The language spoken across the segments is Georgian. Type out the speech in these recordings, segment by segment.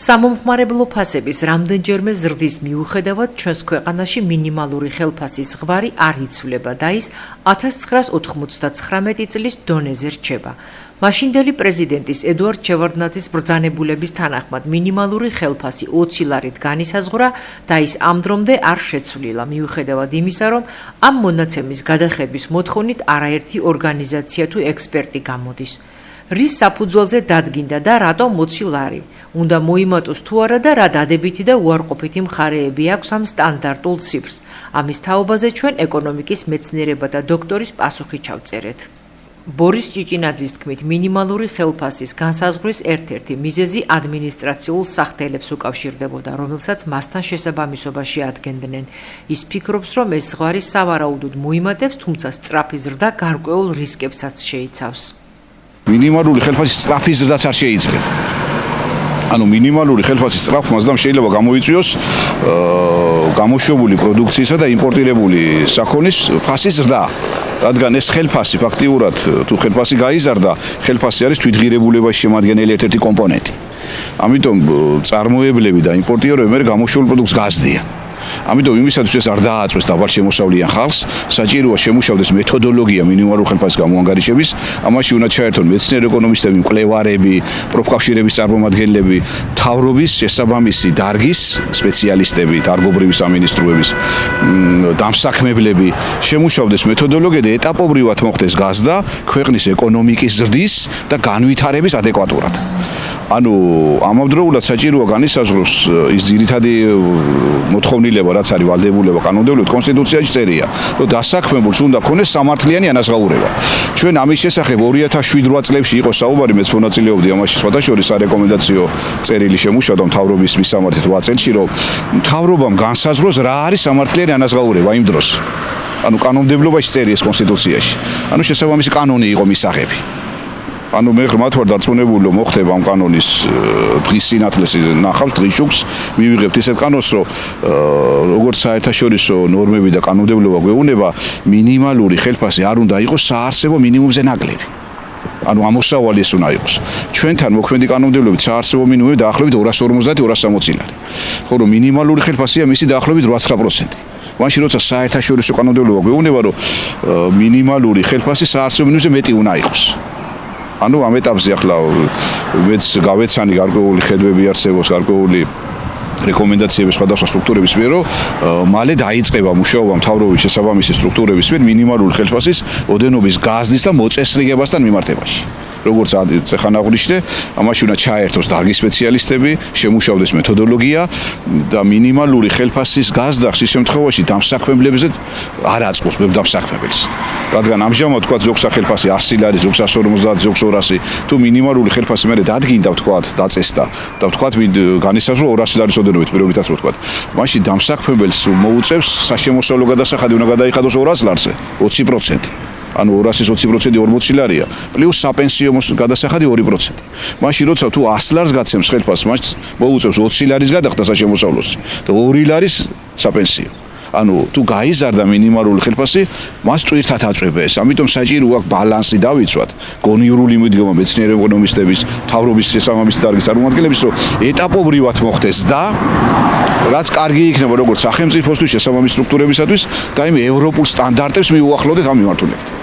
სამომხმარებლო ფასების რამდენჯერმე ზრდის მიუხედავად ჩვენს ქვეყანაში მინიმალური ხელფასის ზღვარი არ იცვლება და ის 1999 წლის დონეზე რჩება. მაშინდელი პრეზიდენტის ედუარდ შევარდნაძის ბრძანებულების თანახმად მინიმალური ხელფასი 20 ლარით განისაზღვრა და ის ამ დრომდე არ შეცვლილა მიუხედავად იმისა, რომ ამ მონაცემის გადახედვის მოთხოვნით არაერთი ორგანიზაცია თუ ექსპერტი გამოდის. რის საფუძველზე დადგინდა და რატომ 20 ლარი? უნდა მოიმატოს თუ არა და რა დადებითი და უარყოფითი მხარეები აქვს ამ სტანდარტულ ციფრს? ამის თაობაზე ჩვენ ეკონომიკის მეცნიერებათა დოქტორის პასუხი ჩავწერეთ. ბორის ჭიჭინაძის თქმით, მინიმალური ხელფასის განსაზღვრის ერთ-ერთი მიზეზი ადმინისტრაციულ სახთელებს უკავშირდებოდა, რომელსაც მასთან შესაბამისობაში ადგენდნენ. ის ფიქრობს, რომ ეს ზღვარი სავარაუდოდ მოიმატებს, თუმცა სწრაფი ზრდა გარკვეულ რისკებსაც შეიცავს. მინიმალური ხელფასის სწრაფი ზრდაც არ შეიძლება. ანუ მინიმალური ხელფასის სწრაფ მასდამ შეიძლება გამოიწვიოს გამოშვებული პროდუქციისა და იმპორტირებული საქონლის ფასის ზრდა. რადგან ეს ხელფასი ფაქტიურად თუ ხელფასი გაიზარდა, ხელფასი არის თვითღირებულებაში შემადგენელი ერთ-ერთი კომპონენტი. ამიტომ წარმოებლები და იმპორტიორები მე გამოშვებულ პროდუქტს გაზრდიან. ამიტომ იმისათვის ეს არ დააწვეს დაბალშემოსავლიან ხალხს, საჭიროა შემუშავდეს მეთოდოლოგია მინიმალური ხელფასის გამოანგარიშების, ამაში უნდა ჩაერთონ მეცნიერ ეკონომისტები, მკვლევარები, პროფკავშირების წარმომადგენლები, მთავრობის შესაბამისი დარგის სპეციალისტები, დარგობრივი სამინისტროების დამსაქმებლები, შემუშავდეს მეთოდოლოგია და ეტაპობრივად მოხდეს გაზრდა ქვეყნის ეკონომიკის ზრდის და განვითარების ადეკვატურად. ანუ ამავდროულად საჭიროა განისაზღვროს ის ძირითადი მოთხოვნილება, რაც არის ვალდებულება, კანონმდებლობით კონსტიტუციაში წერია, რომ დასაქმებულს უნდა ქონდეს სამართლიანი ანაზღაურება. ჩვენ ამის შესახებ 2007-8 წლებში იყო საუბარი, მეც მონაწილეობდი ამაში სხვათა შორის სარეკომენდაციო წერილი შემუშავდა მთავრობის მისამართით 8 წელში, რომ მთავრობამ განსაზღვროს რა არის სამართლიანი ანაზღაურება იმ დროს. ანუ კანონმდებლობაში წერია ეს კონსტიტუციაში. ანუ შესაბამისი კანონი იყო მისაღები. ანუ მე ღრმად ვარ დარწმუნებული, რომ მოხდება ამ კანონის დღის სინათლეს ნახავს, დღის შუქს მივიღებთ ისეთ კანონს, რომ როგორც საერთაშორისო ნორმები და კანონმდებლობა გვეუბნება, მინიმალური ხელფასი არ უნდა იყოს საარსებო მინიმუმზე ნაკლები. ანუ ამოსავალი ეს უნდა იყოს. ჩვენთან მოქმედი კანონმდებლობით საარსებო მინიმუმი დაახლოებით 250-260 ლარი. ხო, რომ მინიმალური ხელფასია მისი დაახლოებით 8-9%. მაშინ როცა საერთაშორისო კანონმდებლობა გვეუბნება, რომ მინიმალური ხელფასი საარსებო მინიმუმზე მეტი უნდა იყოს. ანუ ამ ეტაპზე ახლა მეც გავეცანი გარკვეული ხედვები არსებობს, გარკვეული რეკომენდაციები სხვადასხვა სტრუქტურების მიერ, რომ მალე დაიწყება მუშაობა მთავრობის შესაბამისი სტრუქტურების მიერ მინიმალური ხელფასის ოდენობის გაზრდის და მოწესრიგებასთან მიმართებაში. როგორც წეხან აღვნიშნე, ამაში უნდა ჩაერთოს დარგის სპეციალისტები, შემუშავდეს მეთოდოლოგია და მინიმალური ხელფასის გაზრდა ხშირ შემთხვევაში დამსაქმებლებზე არ აწყობს ბევრ დამსაქმებელს. რადგან ამჟამად თქვა ზოგს ხელფასი 100 ლარი, ზოგს 150, ზოგს 200, თუ მინიმალური ხელფასი მე დადგინდა თქვა, დაწესდა და თქვა განისაზღვრა 200 ლარის ოდენობით პირობითად რო თქვა. მაშინ დამსაქმებელს მოუწევს საშემოსავლო გადასახადი უნდა გადაიხადოს 200 ლარზე, 20%. ანუ 220% 40 ლარია, პლუს საპენსიო გადასახადი 2%. მაშინ როცა თუ 100 ლარს გაცემს ხელფასს, მას მოუწევს 20 ლარის გადახდა საშემოსავლოს და 2 ლარის საპენსიო. ანუ თუ გაიზარდა მინიმალური ხელფასი, მას ტვირთად აწვება ეს. ამიტომ საჭიროა ბალანსი დავიცვათ გონიურული მიდგომა მეცნიერ ეკონომისტების, მთავრობის შესაბამისი დარგის წარმომადგენლების, რომ ეტაპობრივად მოხდეს და რაც კარგი იქნება როგორც სახელმწიფოსთვის, შესაბამისი სტრუქტურებისათვის და იმ ევროპულ სტანდარტებს მიუახლოვდეთ ამ მიმართულებით.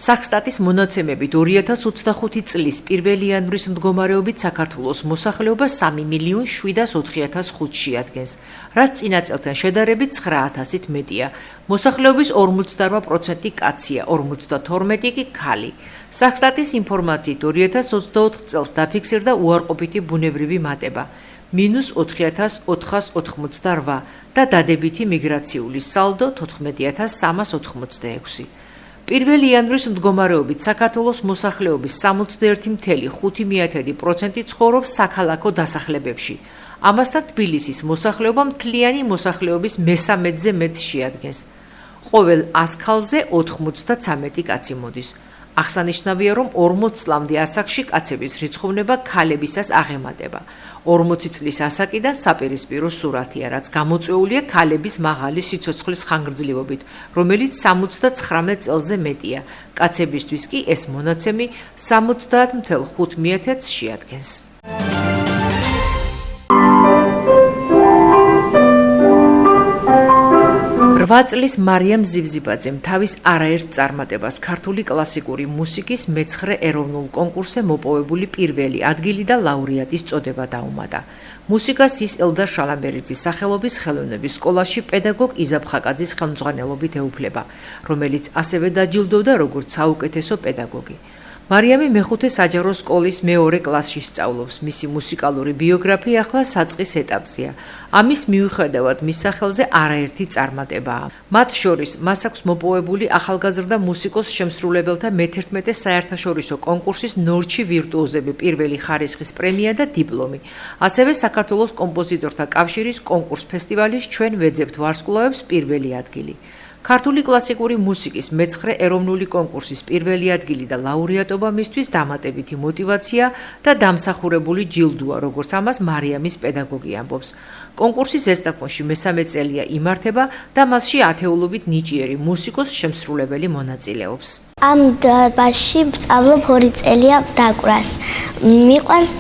საქსტატის მონაცემებით 2025 წლის 1 იანვრის მდგომარეობით საქართველოს მოსახლეობა 3.704.500-ში ადგენს, რაც წინა წელთან შედარებით 9,000-ით მეტია. მოსახლეობის 48% კაცია, 52% კი ქალი. საქსტატის ინფორმაციით 2024 წელს დაფიქსირდა უარყოფითი ბუნებრივი მატება -4,488 და დადებითი მიგრაციული სალდო 14,386. 1 იანვრის მდგომარეობით საქართველოს მოსახლეობის 61,5% ცხოვრობს საქალაქო დასახლებებში. ამასთან თბილისის მოსახლეობა მთლიანი მოსახლეობის მესამედზე მეტს შეადგენს. ყოველ 100 ქალზე 93 კაცი მოდის. აღსანიშნავია, რომ 40 წლამდე ასაკში კაცების რიცხოვნება ქალებისას აღემატება. 40 წლის ასაკიდან საპირისპირო სურათია, რაც გამოწვეულია ქალების მაღალი სიცოცხლის ხანგრძლივობით, რომელიც 79 წელზე მეტია. კაცებისთვის კი ეს მონაცემი 70,5%-ს შეადგენს. 8 წლის მარიამ ზივზიბაძემ თავის არაერთ წარმატებას ქართული კლასიკური მუსიკის მე-9 ეროვნულ კონკურსზე მოპოვებული პირველი ადგილი და ლაურეატის წოდება დაუმატა. მუსიკას ის ელდარ შალამბერიძის სახელობის ხელოვნების სკოლაში პედაგოგ იზაბ ხაკაძის ხელმძღვანელობით ეუფლება, რომელიც ასევე დაჯილდოვდა როგორც საუკეთესო პედაგოგი. მარიამი მეხუთე საჯარო სკოლის მეორე კლასში სწავლობს. მისი მუსიკალური ბიოგრაფია ახლა საწყის ეტაპზეა. ამის მიუხედავად მის სახელზე არაერთი წარმატებაა. მათ შორის მას აქვს მოპოვებული ახალგაზრდა მუსიკოს შემსრულებელთა მე-11 საერთაშორისო კონკურსის ნორჩი ვირტუოზები პირველი ხარისხის პრემია და დიპლომი. ასევე საქართველოს კომპოზიტორთა კავშირის კონკურს ფესტივალის ჩვენ ვეძებთ ვარსკვლავებს პირველი ადგილი. ქართული კლასიკური მუსიკის მე-9 ეროვნული კონკურსის პირველი ადგილი და ლაურეატობა მისთვის დამატებითი мотиваცია და დამსახურებული ჯილდოა, როგორც ამას მარიამის პედაგოგი ამბობს. კონკურსის ზესტაფონში მესამე წელია იმართება და მასში ათეულობით ნიჭიერი მუსიკოს შემსრულებელი მონაწილეობს. ამ დარბაზში ვსწავლობ 2 წელია დაკვრას. მიყვარს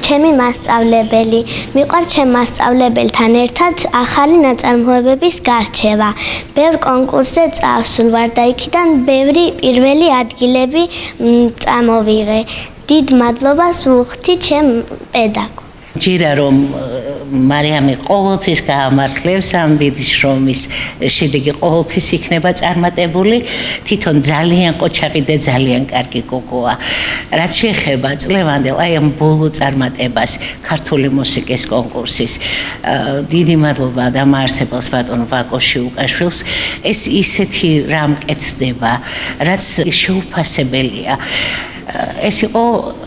ჩემი მასწავლებელი, მიყვარს ჩემ მასწავლებელთან ერთად ახალი ნაწარმოებების გარჩევა. ბევრ კონკურსზე წავსვარ და იქიდან ბევრი პირველი ადგილები წამოვიღე. დიდ მადლობას ვუხდი ჩემ პედაგოგს. ჯერა რომ მარიამი ყოველთვის გაამართლებს ამ დიდი შრომის შედეგი ყოველთვის იქნება წარმატებული, თვითონ ძალიან ყოჩაღი და ძალიან კარგი გოგოა. რაც შეეხება წლევანდელ აი ამ ბოლო წარმატებას ქართული მუსიკის კონკურსის, დიდი მადლობა დამაარსებელს ბატონ ვაკო შიუკაშვილს. ეს ისეთი რამ კეთდება, რაც შეუფასებელია. ეს იყო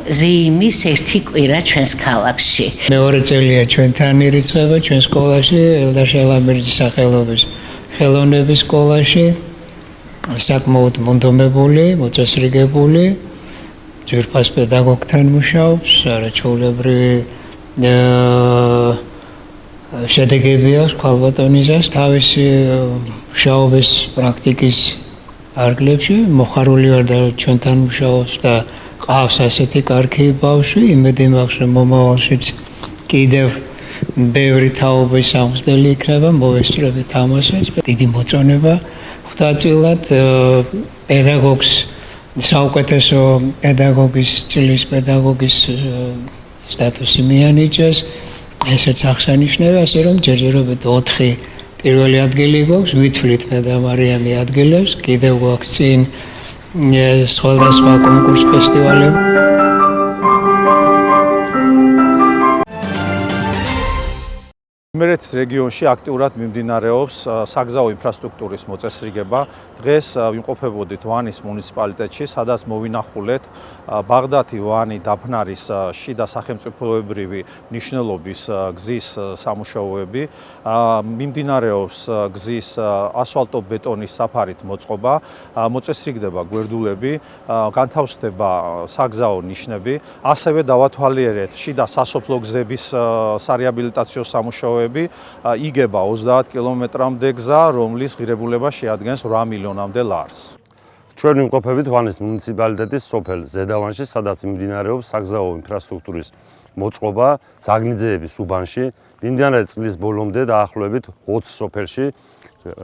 ზეიმის ერთი კვირა ჩვენს ქალაქში. მეორე წელია ჩვენთან ირიცხება ჩვენ სკოლაში, ელდარ შალამბერიძის სახელობის ხელოვნების სკოლაში. საკმაოდ მონდომებული, მოწესრიგებული, ძვირფას პედაგოგთან მუშაობს, არაჩვეულებრივი შედეგები აქვს ქალბატონისას თავისი მუშაობის პრაქტიკის არგლებში. მოხარული ვარ და ჩვენთან მუშაობს და ყავს ასეთი კარგი ბავშვი, იმედი მაქვს რომ მომავალშიც კიდევ ბევრი თაობის აღმზრდელი იქნება, მოვესწრებით თამაშებს. დიდი მოწონება ხვდაწილად პედაგოგს, საუკეთესო პედაგოგის წლის პედაგოგის სტატუსი მიანიჭეს. ესეც აღსანიშნავია, ასე რომ ჯერჯერობით 4 პირველი ადგილი გვაქვს, ვითვლით მე და მარიამი ადგილებს, კიდევ გვაქვს წინ სხვადასხვა კონკურს ფესტივალები. იმერეთის რეგიონში აქტიურად მიმდინარეობს საგზაო ინფრასტრუქტურის მოწესრიგება. დღეს ვიმყოფებოდით ვანის მუნიციპალიტეტში, სადაც მოვინახულეთ ბაღდათი-ვანი დაფნარის შიდა სახელმწიფოებრივი მნიშვნელობის გზის სამუშაოები. მიმდინარეობს გზის ასფალტო-ბეტონის საფარით მოწყობა, მოწესრიგდება გვერდულები, განთავსდება საგზაო ნიშნები, ასევე დავათვალიერეთ შიდა სასოფლო გზების სარეაბილიტაციო სამუშაოები. იგება 30 კილომეტრამდე გზა, რომლის ღირებულება შეადგენს 8 მილიონამდე ლარს. ჩვენ ვიმყოფებით ვანის მუნიციპალიტეტის სოფელ ზედავანში, სადაც მიმდინარეობს საგზაო ინფრასტრუქტურის მოწყობა ზაგნიძეების უბანში. მიმდინარე წლის ბოლომდე დაახლოებით 20 სოფელში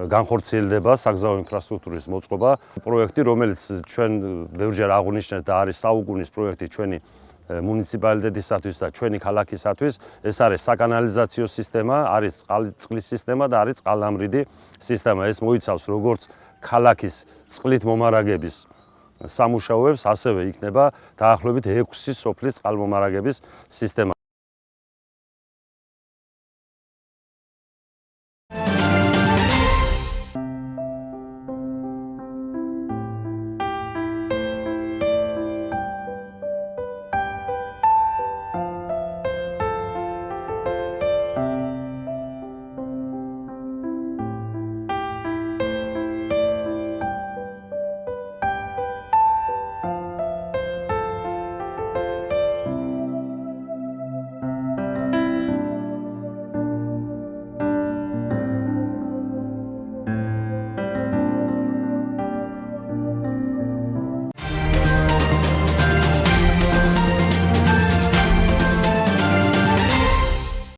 განხორციელდება საგზაო ინფრასტრუქტურის მოწყობა. პროექტი, რომელიც ჩვენ ბევრჯერ აღვნიშნეთ და არის საუკუნის პროექტი ჩვენი მუნიციპალიტეტისათვის და ჩვენი ქალაქისათვის, ეს არის საკანალიზაციო სისტემა, არის წყლის სისტემა და არის წყალამრიდი სისტემა. ეს მოიცავს როგორც ქალაქის წყლით მომარაგების სამუშაოებს, ასევე იქნება დაახლოებით 6 სოფლის წყალმომარაგების სისტემა.